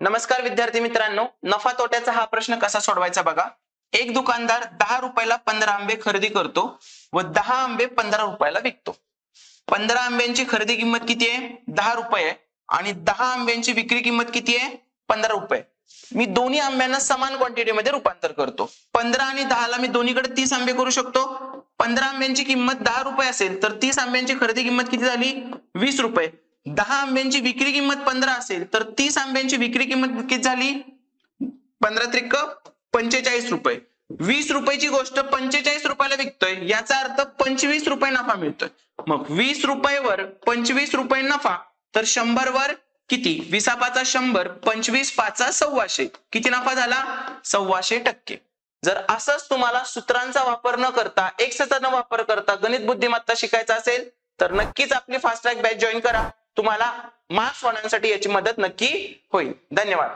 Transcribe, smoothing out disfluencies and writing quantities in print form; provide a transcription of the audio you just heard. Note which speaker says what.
Speaker 1: नमस्कार विद्यार्थी मित्रांनो, नफा तोट्याचा हा प्रश्न कसा सोडवायचा बघा. एक दुकानदार 10 रुपयाला 15 आंबे खरेदी करतो व 10 आंबे 15 रुपयाला विकतो. 15 आंब्यांची खरेदी किंमत किती आहे? 10 रुपये आणि 10 आंब्यांची विक्री किंमत किती आहे? 15 रुपये. मी दोन्ही आंब्यांना समान क्वांटिटी मध्ये रूपांतर करतो. 15 आणि 10 ला मी दोन्हीकडे 30 आंबे करू शकतो. 15 आंब्यांची किंमत 10 रुपये असेल तर 30 आंब्यांची खरेदी किंमत किती झाली? 20 रुपये. 10 आंब्यांची विक्री किंमत 15 असेल तर 30 आंब्यांची विक्री किंमत किती झाली? 15 त्रिक 45 रुपये. 20 रुपयाची गोष्ट 45 रुपयाला विकतोय, याचा अर्थ 25 रुपये नफा मिळतोय. मग 20 रुपयेवर 25 रुपये नफा, तर 100 वर किती? 20 5 100, 25 5 125. किती नफा झाला? 125%. जर असंच तुम्हाला सूत्रांचा वापर न करता, एक्सचा न वापर करता गणित बुद्धिमत्ता शिकायचा असेल तर नक्कीच आपली फास्ट ट्रॅक बॅच जॉईन करा. तुम्हाला मार्क्स वाढवण्यासाठी याची मदत नक्की होईल. धन्यवाद.